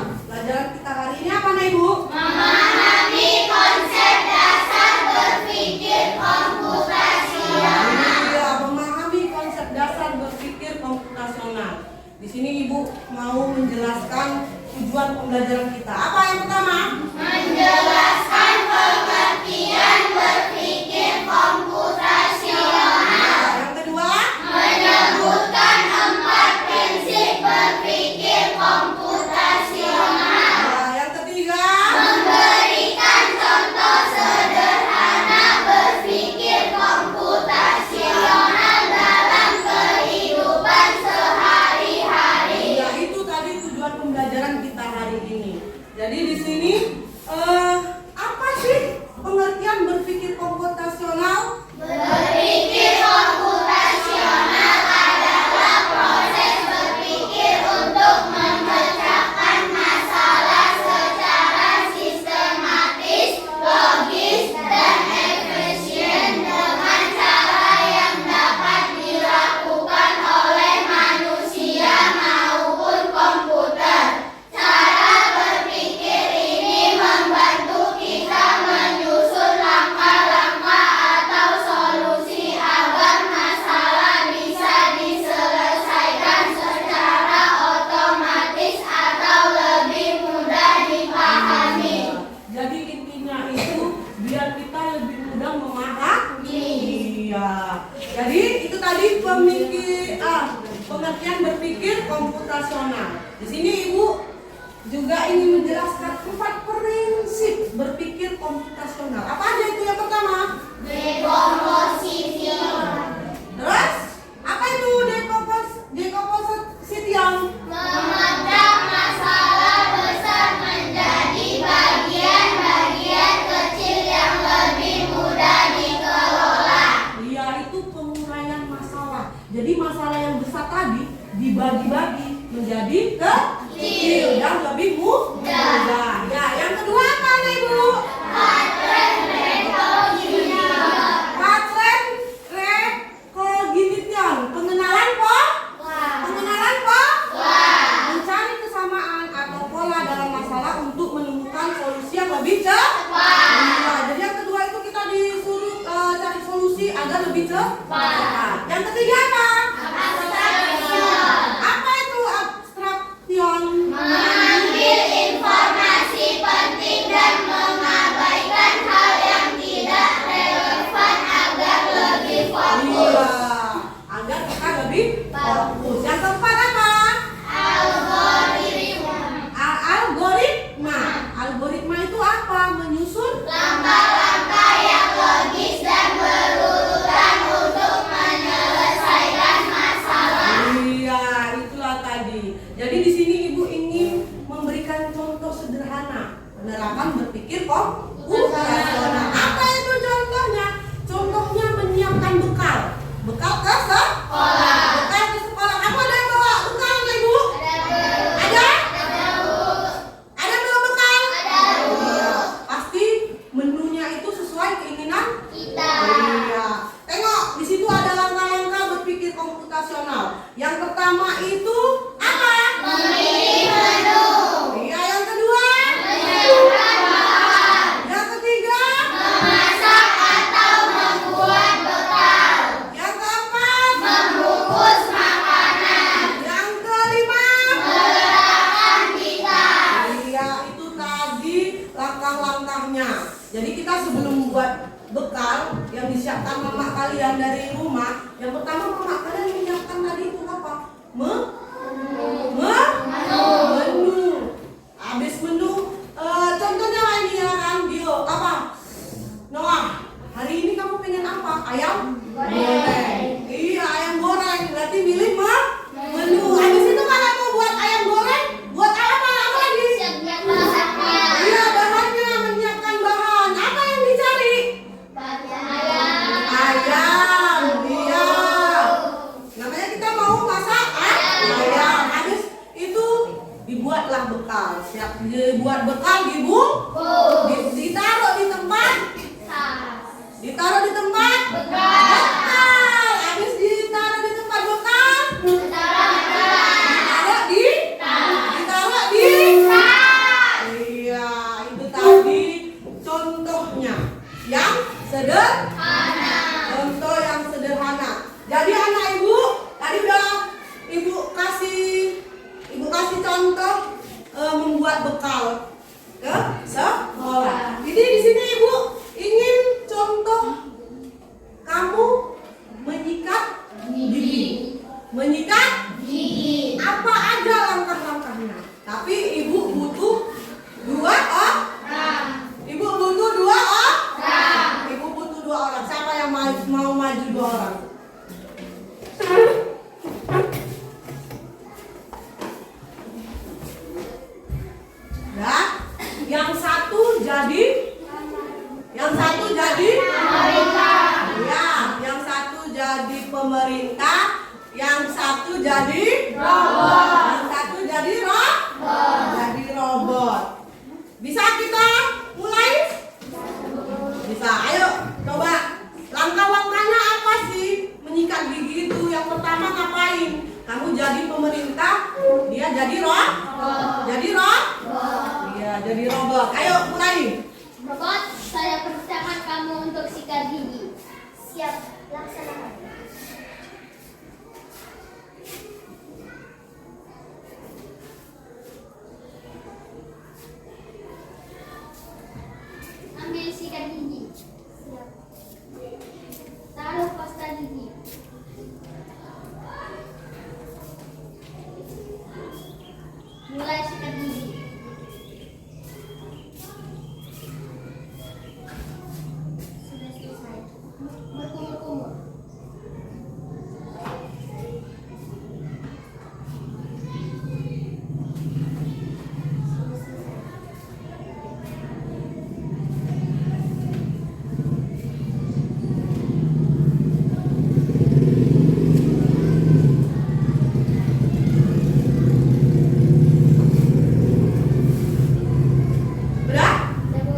Pelajaran kita hari ini apa nih Ibu? Memahami konsep dasar berpikir komputasional. Iya, memahami konsep dasar berpikir komputasional. Di sini Ibu mau menjelaskan tujuan pembelajaran kita. Apa yang pertama? Menjelaskan pengertian berpikir komputasional. Yang kedua? Menyebutkan 4 prinsip berpikir komputasional. Yang ketiga? Memberikan contoh sederhana berpikir komputasional dalam kehidupan sehari-hari. Ya, itu tadi tujuan pembelajaran kita hari ini. Jadi di sini apa sih pengertian berpikir komputasional? Berpikir komputasional adalah proses berpikir untuk memecahkan masalah secara sistematis, logis, dan efisien dengan cara yang dapat dilakukan oleh manusia maupun komputer. Cara berpikir ini membantu kita menyusun langkah-langkah atau solusi agar masalah bisa diselesaikan secara otomatis atau lebih mudah dipahami. Jadi intinya itu biar kita lebih mudah memahami. Iya. Jadi itu tadi pengertian berpikir komputasional. Di sini Ibu juga ingin menjelaskan 4 prinsip berpikir komputasional. Apa aja itu yang pertama? Decomposition. Terus apa itu decomposition? Memecah masalah besar menjadi bagian-bagian kecil yang lebih mudah dikelola. Iya, itu penguraian masalah. Jadi masalah yang besar tadi dibagi-bagi menjadi kecil dan lebih mudah. Ya, yang kedua apa nih Ibu? Pattern recognition. Pattern recognition. Pengenalan mencari kesamaan atau pola dalam masalah untuk menemukan solusi yang lebih cepat. Iya, jadi yang kedua itu kita disuruh cari solusi agar lebih cepat. Yang ketiga apa? Abstraction. Apa itu abstraction? Mengambil informasi penting dan mengabaikan hal yang tidak relevan agar lebih fokus. Iya, agar kita lebih fokus. Yang keempat apa? Algoritma. Algoritma itu apa? Menyusun Langkah-langkah yang logis dan berurutan untuk menyelesaikan masalah. Iya, itulah tadi. Jadi di sini Ibu ingin memberikan contoh sederhana penerapan berpikir komputasional. Apa itu contohnya? Contohnya menyiapkan bekal. Bekal ke sekolah. Bekal ke sekolah. Kamu ada yang bawa bekal nggak Ibu? Ada? Ada bawa bekal? Iya. Pasti menunya itu sesuai keinginan Kita. Iya. Tengok, di situ ada langkah-langkah berpikir komputasional. Yang pertama itu apa? Memilih menu. Iya, yang kedua? Menyiapkan bahan. Yang ketiga? Memasak atau membuat bekal. Yang keempat? Membungkus makanan. Yang kelima? Meletakkan gitar. Iya, itu tadi langkah-langkahnya. Jadi kita sebelum buat bekal yang disiapkan mama kalian dari rumah, yang pertama mama kalian menyiapkan tadi itu apa? Menu. Habis menu, contohnya ini ya kan, Dio, apa? Noah, hari ini kamu pengen apa? Ayam goreng. Iya, ayam goreng. Berarti milih menu. Habis itu kalau mau buat ayam goreng, buat apa lagi? Siapkan bahannya. Iya, bahannya, menyiapkan bahan. Apa yang dicari? Ayam. Ayam. Iya. Namanya kita mau masak ayam. Habis itu dibuatlah bekal. Siap dibuat bekal, ditaruh di tempat. Ditaruh di tempat Bekal. Habis ditaruh di tempat bekal, Ditaruh ditaruh di Yang satu jadi pemerintah. Ya, yang satu jadi pemerintah, yang satu jadi robot. Yang satu jadi robot. Bisa kita mulai? Bisa. Ayo coba. Langkah-langkahnya apa sih menyikat gigi itu? Yang pertama ngapain? Kamu jadi pemerintah, dia jadi Iya, jadi robot. Ayo mulai. Robot, saya perintahkan kamu untuk sikat gigi. Siap, laksanakan. Ambil sikat gigi. Siap. Taruh pasta gigi. Mulai sikat gigi. Sudah selesai. Berkumur-kumur. Sudah selesai. Udah?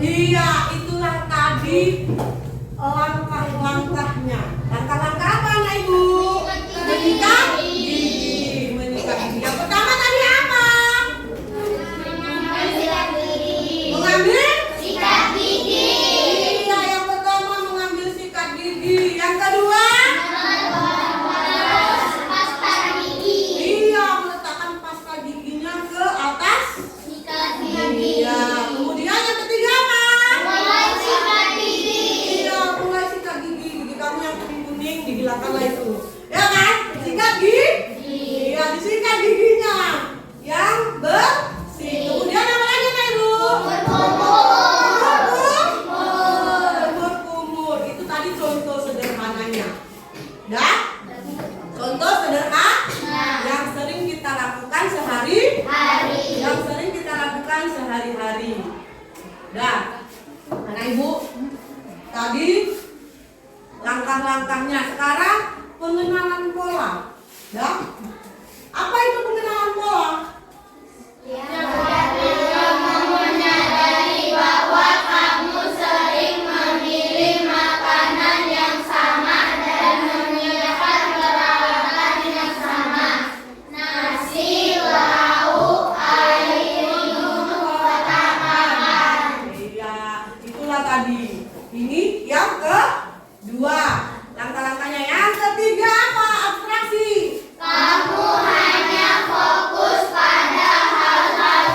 Iya, itulah tadi langkah-langkahnya. Langkah-langkah apa anak ibu? Menyikat gigi. Menyikat gigi. Yang pertama tadi apa? Mengambil Sikat gigi. Iya, yang pertama mengambil sikat gigi. Yang kedua? Pasta gigi. Iya, meletakkan pasta giginya ke atas. Sikat gigi. Iya, kemudian yang ketiga apa? Mulai sikat gigi. Iya, mulai sikat gigi. Gigi kamu yang kuning-kuning dihilangkanlah itu. Ya kan? Sikat gigi. Iya, disikat giginya yang bersih. Kemudian apa lagi Kak Ibu? Berkumur. Itu tadi contoh sederhananya. Dah? Contoh sederhana yang sering kita lakukan sehari-hari. Dah. Anak Ibu, tadi langkah-langkahnya. Sekarang pengenalan pola. Dah? Apa itu pengenalan pola? Menyadari bahwa kamu sering memilih makanan yang sama dan menggunakan peralatan yang sama. Nasi, lauk, air minum, kotak makan. Iya, itulah tadi. Ini yang kedua. Langkah-langkahnya. Yang ketiga apa? Abstraksi. Kamu hanya fokus pada hal-hal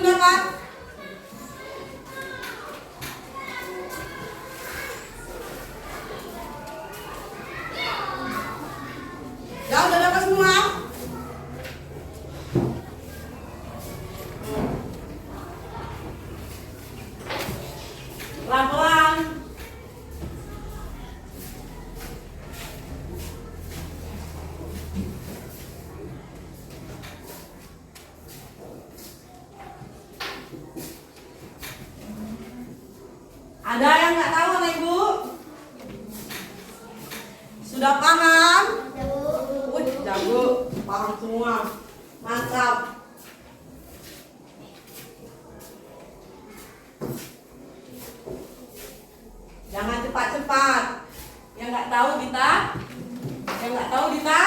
sudah kan? Ya udah dapat semua? Pelan-pelan. Ada yang nggak tahu anak ibu? Sudah paham? Wih, jago, paham semua. Mantap. Jangan cepat-cepat. Yang nggak tahu Dita? Yang nggak tahu Dita?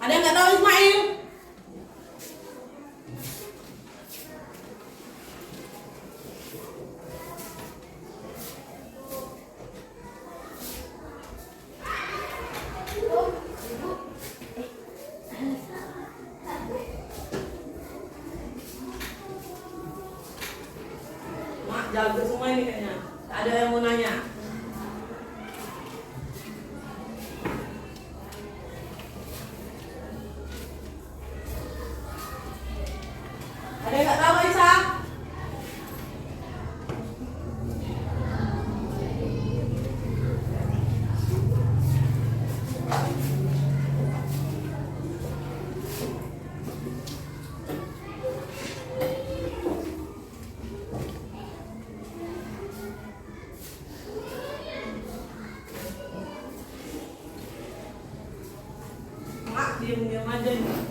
Ada yang nggak tahu Ismail? Mak jago semua ini kayaknya. Tak ada yang mau nanya. Ada yang nggak tahu Aisyah? Mak diam-diam aja nih.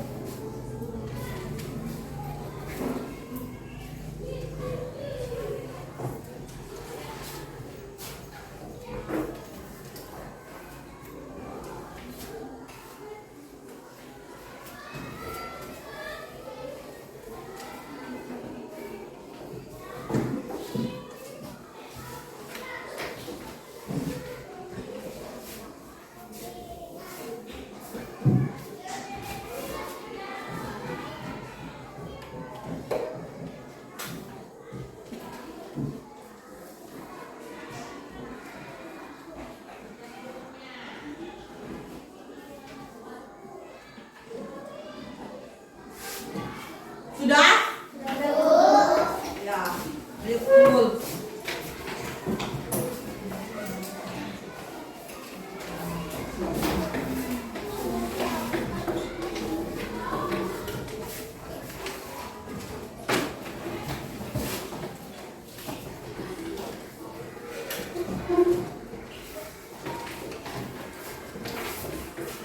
Sudah? Ya, ayo kumpul.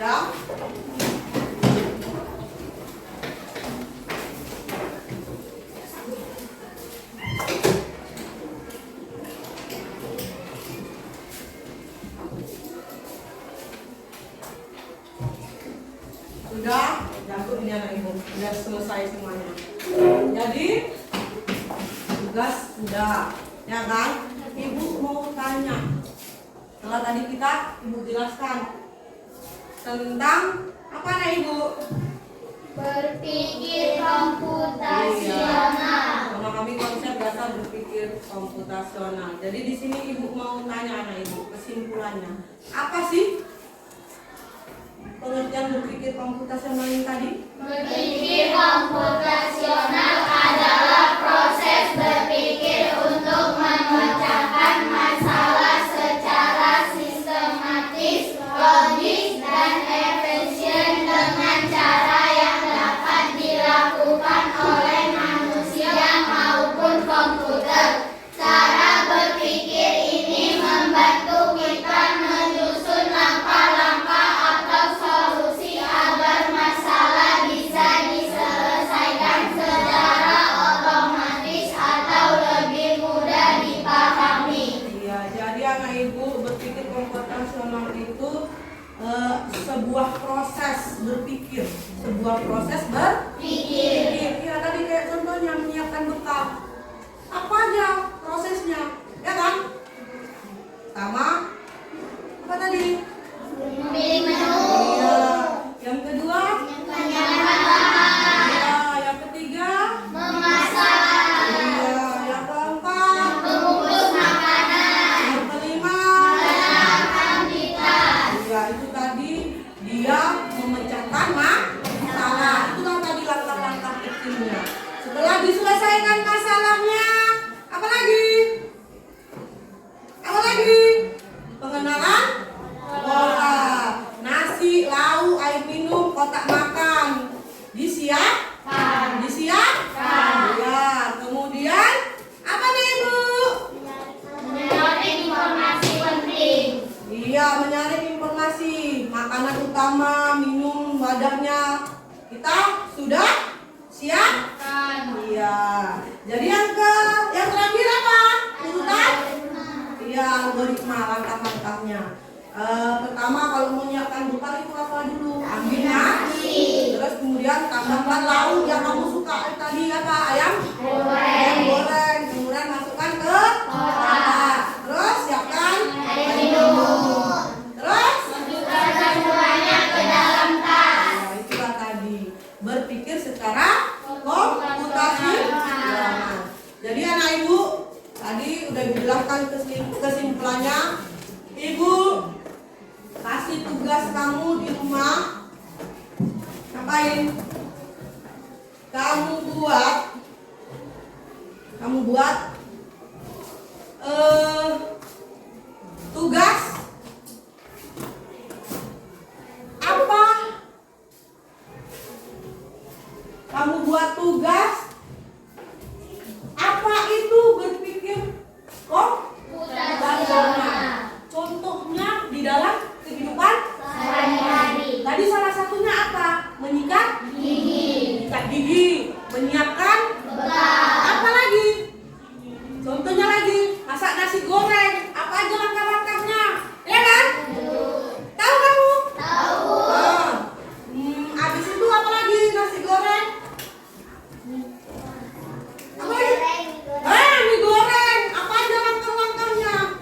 Ya. Sudah, jago ini anak ibu. Sudah selesai semuanya. Jadi tugas sudah, ya kan? Ibu mau tanya. Setelah tadi ibu jelaskan tentang apa anak ibu? Berpikir komputasional. Sama kami konsep dasar berpikir komputasional. Jadi di sini ibu mau tanya anak ibu kesimpulannya. Apa sih pengertian berpikir komputasional ini tadi? Berpikir komputasional adalah proses berpikir untuk memecahkan masalah secara sistematis, logis, dan efisien dengan cara yang dapat dilakukan oleh manusia maupun komputer. Cara berpikir ini membantu kita menyusun langkah-langkah atau solusi agar masalah bisa diselesaikan secara otomatis atau lebih mudah dipahami. Iya, jadi anak ibu berpikir komputasional itu sebuah proses berpikir, Iya, tadi kayak contohnya menyiapkan bekal. Apa aja prosesnya, ya kan? pertama apa tadi? Memilih menu. Iya. Yang kedua? Menyiapkan bahan. Iya. Yang ketiga? Memasak. Iya. Yang keempat? Membungkus makanan. Yang kelima? Menyiapkan aktivitas. Ya, itu tadi dia memecahkan masalah. Itulah tadi langkah-langkah kecilnya. Setelah diselesaikan masalahnya, apa lagi? Apa lagi? Pengenalan pola. Nasi, lauk, air minum, kotak makan. Disiapkan. Ya, kemudian apa nih Ibu? Menyaring informasi penting. Iya, menyaring informasi, makanan utama, minum, wadahnya. Kita sudah siap? Iya. Jadi yang terakhir apa? Urutan? Iya, algoritma langkah-langkahnya. Pertama kalau mau menyiapkan bekal itu apa dulu? Ambil nasi. Terus kemudian tambahkan lauk yang kamu suka. Tadi apa? Ayam goreng. Kemudian masukkan ke kotak. Terus siapkan Air minum. Terus? Masukkan semuanya ke dalam tas. Nah, itulah tadi berpikir secara komputasional. Jadi anak ibu tadi udah dijelaskan kesimpulannya. Ibu kasih tugas kamu di rumah, ngapain? Kamu buat tugas apa? Kamu buat tugas apa itu berpikir komputasional. Contohnya di dalam kehidupan Sehari-hari. tadi salah satunya apa? Menyikat gigi, menyiapkan Bekal. apa lagi? Contohnya lagi, masak nasi goreng. Apa aja langkah-langkahnya? Ya kan? Tahu kamu? Tahu. Habis itu apa lagi nasi goreng? Apa lagi? Mie goreng. Apa aja langkah-langkahnya?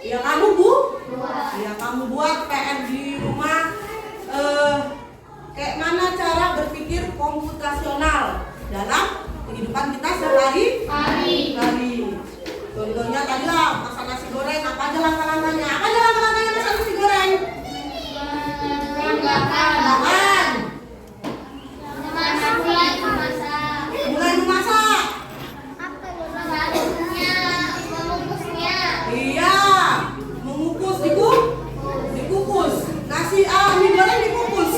Ya kamu kamu buat PR di rumah. Kayak mana cara berpikir komputasional dalam kehidupan kita sehari-hari. Contohnya tadi lah masak nasi goreng. Apa aja langkah-langkahnya? Apa aja langkah-langkahnya masak nasi goreng? Makan. Mulai memasak. Iya, mengukus, dikukus. Mie goreng dikukus.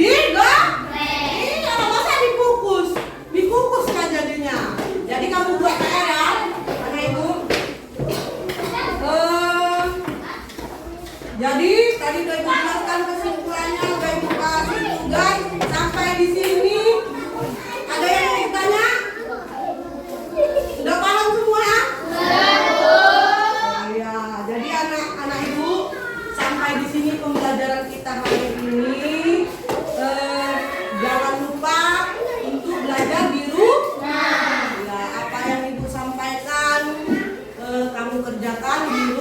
Iya, masa dikukus? Dikukus kan jadinya. Jadi kamu buat PR ya, anak ibu. Jadi tadi udah ibu jelaskan kesimpulannya, udah ibu kasih tugas sampai di sini. Ada yang mau ditanya? Udah paham semua ya? Iya, jadi anak-anak ibu sampai di sini pembelajaran kita hari ini. Jangan lupa untuk belajar di rumah. Ya, apa yang ibu sampaikan kamu kerjakan di rumah.